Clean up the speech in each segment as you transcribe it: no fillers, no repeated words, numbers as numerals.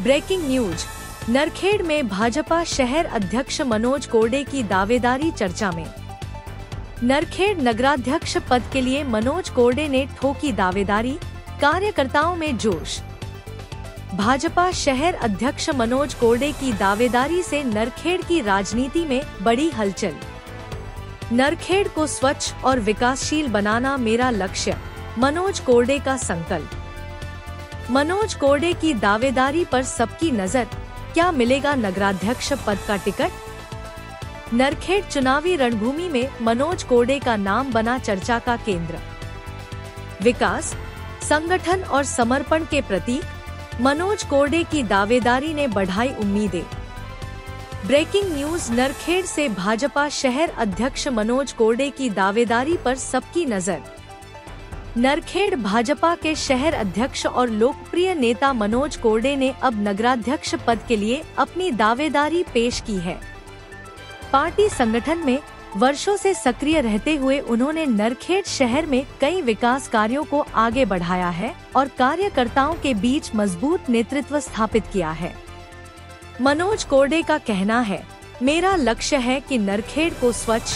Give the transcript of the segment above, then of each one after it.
Breaking news. Narkhed में भाजपा शहर अध्यक्ष मनोज कोरडे की दावेदारी चर्चा में। नरखेड़ नगराध्यक्ष पद के लिए मनोज कोरडे ने ठोकी दावेदारी, कार्यकर्ताओं में जोश। भाजपा शहर अध्यक्ष मनोज कोरडे की दावेदारी से नरखेड़ की राजनीति में बड़ी हलचल। नरखेड़ को स्वच्छ और विकासशील बनाना मेरा लक्ष्य, मनोज कोरडे का संकल्प। मनोज कोरडे की दावेदारी पर सबकी नजर, क्या मिलेगा नगराध्यक्ष पद का टिकट? नरखेड़ चुनावी रणभूमि में मनोज कोरडे का नाम बना चर्चा का केंद्र। विकास, संगठन और समर्पण के प्रतीक मनोज कोरडे की दावेदारी ने बढ़ाई उम्मीदें। Breaking news. नरखेड़ से भाजपा शहर अध्यक्ष मनोज कोरडे की दावेदारी पर सबकी नजर। नरखेड़ भाजपा के शहर अध्यक्ष और लोकप्रिय नेता मनोज कोरडे ने अब नगराध्यक्ष पद के लिए अपनी दावेदारी पेश की है। पार्टी संगठन में वर्षों से सक्रिय रहते हुए उन्होंने नरखेड़ शहर में कई विकास कार्यों को आगे बढ़ाया है और कार्यकर्ताओं के बीच मजबूत नेतृत्व स्थापित किया है। मनोज कोरडे का कहना है, मेरा लक्ष्य है कि नरखेड़ को स्वच्छ,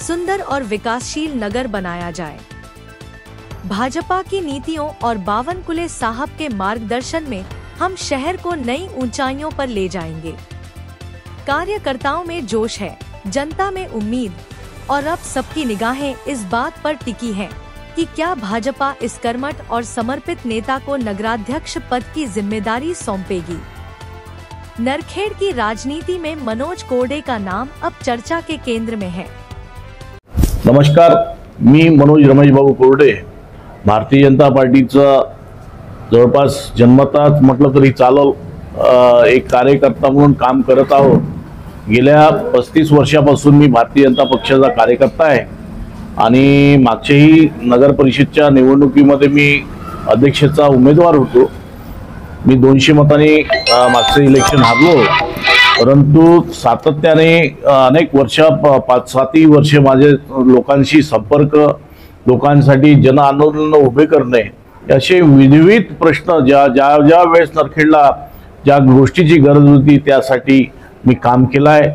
सुंदर और विकासशील नगर बनाया जाए। भाजपा की नीतियों और बावनकुले साहब के मार्गदर्शन में हम शहर को नई ऊंचाइयों पर ले जाएंगे। कार्यकर्ताओं में जोश है, जनता में उम्मीद और अब सबकी निगाहें इस बात पर टिकी हैं कि क्या भाजपा इस कर्मठ और समर्पित नेता को नगराध्यक्ष पद की जिम्मेदारी सौंपेगी। नरखेड़ की राजनीति में मनोज कोरडे का नाम अब चर्चा के केंद्र में है। नमस्कार, मी मनोज रमेश बाबू कोरडे, भारतीय जनता पार्टीचा जवळपास जन्मताच म्हटलं तरी चालेल एक कार्यकर्ता म्हणून काम करत आहोत। गेल्या 35 वर्षापासून मी भारतीय जनता पक्षाचा कार्यकर्ता आहे आणि मागच्याही नगर परिषदच्या निवडणुकीमध्ये मी अध्यक्षाचा उमेदवार होतो। मी 200 मतांनी मागचे इलेक्शन हारलो, परंतु सातत्याने अनेक वर्ष 5-7 वर्षे माझे लोकांशी संपर्क, लोकांसाठी जन आंदोलन उभे करणे, असे विविध प्रश्न ज्या वेळेस नरखेडला ज्या गोष्टीची गरज होती त्यासाठी मी काम केलं आहे।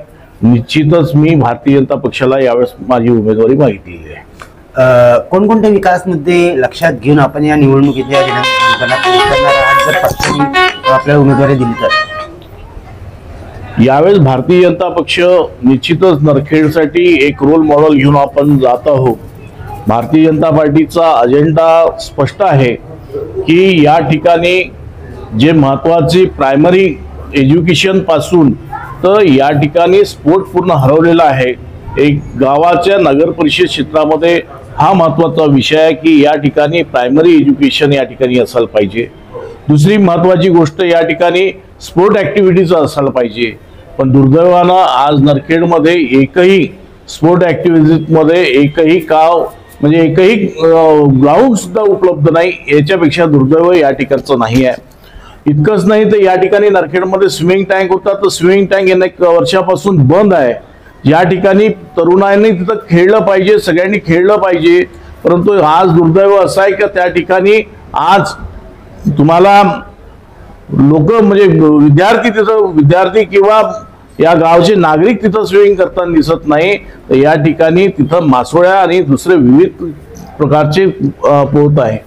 निश्चितच मी भारतीय जनता पक्षाला यावेळेस माझी उमेदवारी मागितली आहे। कोणकोणते विकास मुद्दे लक्षात घेऊन आपण या निवडणुकीच्या जर पक्षाने आपल्याला उमेदवारी दिली तर यावेळेस भारतीय जनता पक्ष निश्चितच नरखेडसाठी एक रोल मॉडेल घेऊन आपण जात आहोत। भारतीय जनता पार्टीचा अजेंडा स्पष्ट आहे की या ठिकाणी जे महत्त्वाचे प्रायमरी एज्युकेशन पासून तर या ठिकाणी स्पोर्ट पूर्ण हरवलेला आहे। एक गावाच्या नगर परिषद क्षेत्रामध्ये हा महत्त्वाचा विषय आहे की या ठिकाणी प्रायमरी एज्युकेशन या ठिकाणी असायला पाहिजे। दुसरी महत्त्वाची गोष्ट या ठिकाणी स्पोर्ट ॲक्टिव्हिटीज असायला पाहिजे, पण दुर्दैवानं आज नरखेडमध्ये एकही स्पोर्ट ॲक्टिव्हिटीजमध्ये एकही गाव म्हणजे एकही ग्राउंड सुद्धा उपलब्ध नाही। याच्यापेक्षा दुर्दैव या ठिकाणचं नाही आहे। इतकंच नाही तर या ठिकाणी नरखेडमध्ये स्विमिंग टँक होता, तर स्विमिंग टँक अनेक वर्षापासून बंद आहे। या ठिकाणी तरुणांनी तिथं खेळलं पाहिजे, सगळ्यांनी खेळलं पाहिजे, परंतु आज दुर्दैव असं आहे की त्या ठिकाणी आज तुम्हाला लोक म्हणजे विद्यार्थी किंवा या गावचे नागरिक तिथं स्विमिंग करताना दिसत नाही। तर या ठिकाणी तिथं मासोळ्या आणि दुसरे विविध प्रकारचे पोहत आहे,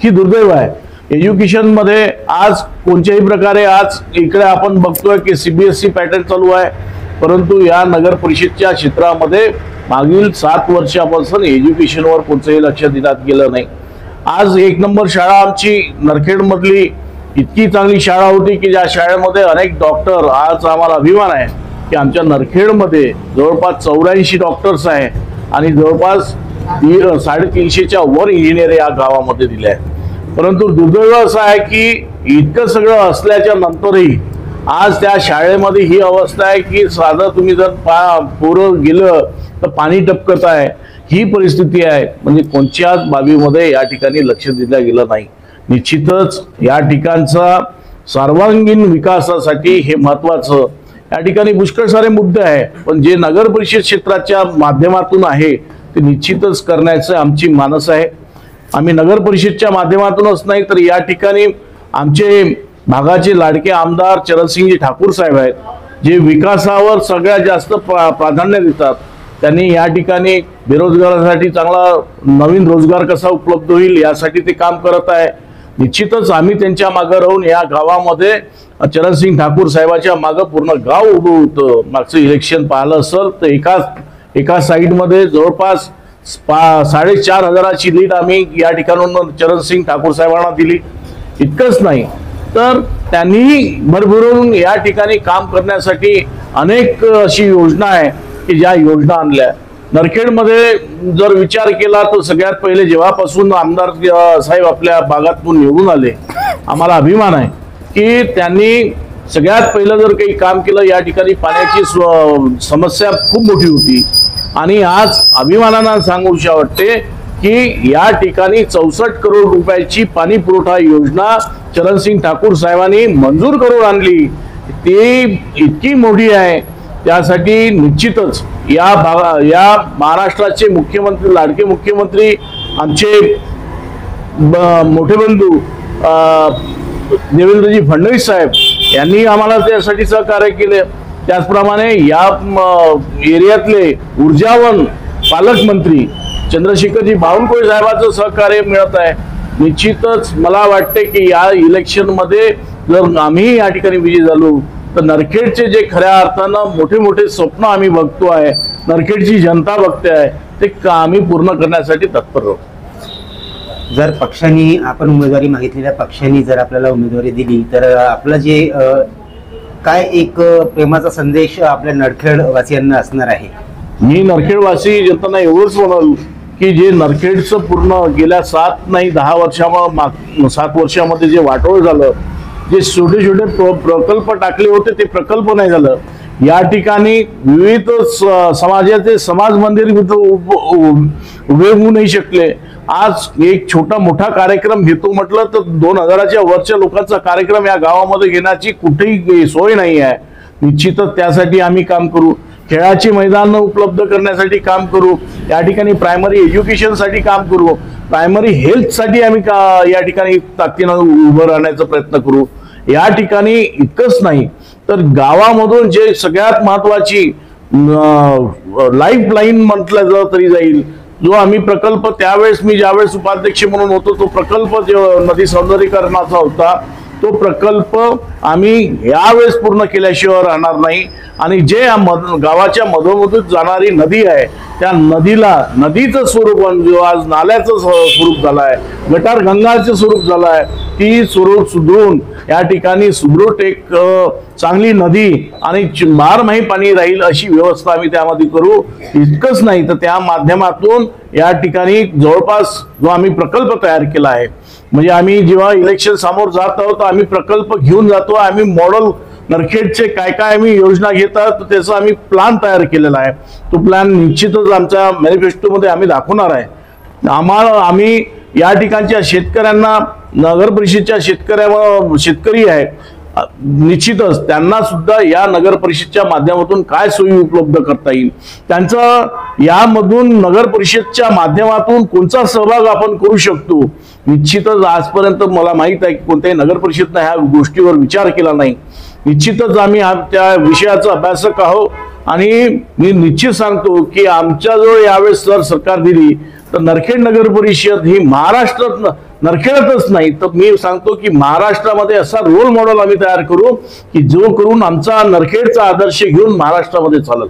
ही दुर्दैव आहे। एज्युकेशन मध्ये आज कोणत्याही प्रकारे आज इकडे आपण बघतोय की CBSE पॅटर्न चालू आहे, परंतु या नगर परिषदच्या क्षेत्रामध्ये मागील 7 वर्षापासून एज्युकेशनवर कोणतेही लक्ष देण्यात गेलं नाही। आज 1 नंबर शाळा आमची नरखेड मधली इतकी चांगली शाळा होती की ज्या शाळेमध्ये अनेक डॉक्टर, आज आम्हाला अभिमान आहे की आमच्या नरखेडमध्ये जवळपास 84 डॉक्टर्स आहे आणि जवळपास 350च्या वर इंजिनियर या गावामध्ये दिले आहेत। परंतु दुर्दैव असं आहे की इतकं सगळं असल्याच्या नंतरही आज त्या शाळेमध्ये ही अवस्था आहे की साधं तुम्ही जर पोरं गेलं तर पाणी टपकत आहे, ही परिस्थिती आहे। म्हणजे कोणत्याच बाबीमध्ये या ठिकाणी लक्ष दिलं गेलं नाही। निश्चितच या ठिकाणचा सर्वांगीण विकासासाठी हे महत्त्वाचं, या ठिकाणी पुष्कळ सारे मुद्दे आहे, पण जे नगर परिषद क्षेत्राच्या माध्यमातून आहे ते निश्चितच करण्याचं आमची मानस आहे। आम्ही नगर परिषदच्या माध्यमातूनच नाही तर या ठिकाणी आमचे भागाचे लाडके आमदार चरणसिंगजी ठाकूर साहेब आहेत, जे विकासावर सगळ्यात जास्त प्राधान्य देतात. त्यांनी या ठिकाणी बेरोजगारांसाठी चांगला नवीन रोजगार कसा उपलब्ध होईल यासाठी ते काम करत आहे. निश्चितच आम्ही त्यांच्या मागे राहून या गावामध्ये चरणसिंग ठाकूर साहेबाच्या मागे पूर्ण गाव उभं होतं. मागचं इलेक्शन पाहिलं असेल तर एका साईडमध्ये जवळपास 4,500ची लीड आम्ही या ठिकाणून चरणसिंग ठाकूर साहेबांना दिली. इतकंच नाही तर त्यांनी भरभरून या ठिकाणी काम करण्यासाठी अनेक अशी योजना आहे की ज्या योजना आणल्या. नरखेडमध्ये जर विचार केला तर सगळ्यात पहिले जेव्हापासून आमदार साहेब आपल्या भागातून निवडून आले, आम्हाला अभिमान आहे की त्यांनी सगळ्यात पहिलं जर काही काम केलं. या ठिकाणी पाण्याची समस्या खूप मोठी होती आणि आज अभिमानानं सांगूशा वाटते की या ठिकाणी 64 करोड रुपयाची पाणी पुरवठा योजना चरणसिंग ठाकूर साहेबांनी मंजूर करून आणली. ती इतकी मोठी आहे. त्यासाठी निश्चितच या महाराष्ट्राचे मुख्यमंत्री, लाडके मुख्यमंत्री आमचे मोठे बंधू देवेंद्रजी फडणवीस साहेब यांनी आम्हाला त्यासाठी सहकार्य केले. त्याचप्रमाणे या एरियातले ऊर्जावन पालकमंत्री चंद्रशेखरजी बावनकुळे साहेबांचं सहकार्य मिळत आहे. निश्चितच मला वाटते की या इलेक्शनमध्ये जर आम्ही या ठिकाणी विजयी झालो तर नरखेडचे जे खऱ्या अर्थानं मोठे मोठे स्वप्न आम्ही बघतो आहे, नरखेडची जनता बघते आहे, ते आम्ही पूर्ण करण्यासाठी तत्पर आहोत. जर पक्षांनी आपण उमेदवारी मागितलेल्या पक्षांनी जर आपल्याला उमेदवारी दिली तर आपलं जे काय एक प्रेमाचा संदेश आपल्या नरखेड वासियांना असणार आहे? मी नरखेडवासी जनतांना एवढंच म्हणाल की जे नरखेडचं पूर्ण गेल्या 7 वर्षामध्ये जे वाटोळ झालं, जे छोटे छोटे प्रकल्प टाकले होते ते प्रकल्प नाही झालं. या ठिकाणी विविध समाजाचे समाज मंदिर उभे होऊ नाही शकले. आज एक छोटा मोठा कार्यक्रम घेतो म्हटलं तर 2000च्या वरच्या लोकांचा कार्यक्रम या गावामध्ये घेण्याची कुठेही सोय नाही आहे. निश्चितच त्यासाठी आम्ही काम करू. खेळाची मैदान उपलब्ध करण्यासाठी काम करू. या ठिकाणी प्रायमरी एज्युकेशनसाठी काम करू. प्रायमरी हेल्थसाठी आम्ही या ठिकाणी ताकदीनं उभं राहण्याचा प्रयत्न करू. या ठिकाणी इतकंच नाही तर गावामधून जे सगळ्यात महत्वाची लाईफ लाईन म्हटलं तरी जाईल, जो आम्ही प्रकल्प त्यावेळेस मी ज्यावेळेस उपाध्यक्ष म्हणून होतो तो प्रकल्प नदी सौंदर्यीकरणाचा होता, तो प्रकल्प आम्ही यावेळेस पूर्ण केल्याशिवाय राहणार नाही. आणि जे गावाच्या मधोमधून जाणारी नदी आहे त्या नदीचं स्वरूप जो आज नाल्याचं स्वरूप झालं आहे, गटार गंगाचं स्वरूप झालं आहे, ती स्वरूप सुधरून या ठिकाणी सुदृढ एक चांगली नदी आणि बारमाही पाणी राहील अशी व्यवस्था आम्ही त्यामध्ये करू. इतकंच नाही तर त्या माध्यमातून या ठिकाणी जवळपास जो आम्ही प्रकल्प तयार केला आहे, म्हणजे आम्ही जेव्हा इलेक्शन समोर जात आहोत आम्ही प्रकल्प घेऊन जातो. आम्ही मॉडेल नरखेडचे काय काय आम्ही योजना घेतात त्याचा आम्ही प्लॅन तयार केलेला आहे. तो प्लॅन निश्चितच आमच्या मॅनिफेस्टोमध्ये आम्ही दाखवणार आहे. आम्ही या ठिकाणच्या शेतकऱ्यांना, नगर परिषदच्या शेतकरी आहे, निश्चितच त्यांना सुद्धा या नगर परिषदच्या माध्यमातून काय सोयी उपलब्ध करता येईल, त्यांचा यामधून नगर परिषदच्या माध्यमातून कोणता सहभाग आपण करू शकतो. निश्चितच आजपर्यंत मला माहित आहे की कोणत्याही नगर परिषदनं ह्या गोष्टीवर विचार केला नाही. निश्चितच आम्ही त्या विषयाचा अभ्यासक आहोत आणि मी निश्चित सांगतो की आमच्याजवळ यावेळेस जर सरकार दिली तर नरखेड नगर परिषद ही महाराष्ट्रात, नरखेडच नाही तर मी सांगतो की महाराष्ट्रामध्ये असा रोल मॉडेल आम्ही तयार करू की जो करून आमचा नरखेडचा आदर्श घेऊन महाराष्ट्रामध्ये चालेल.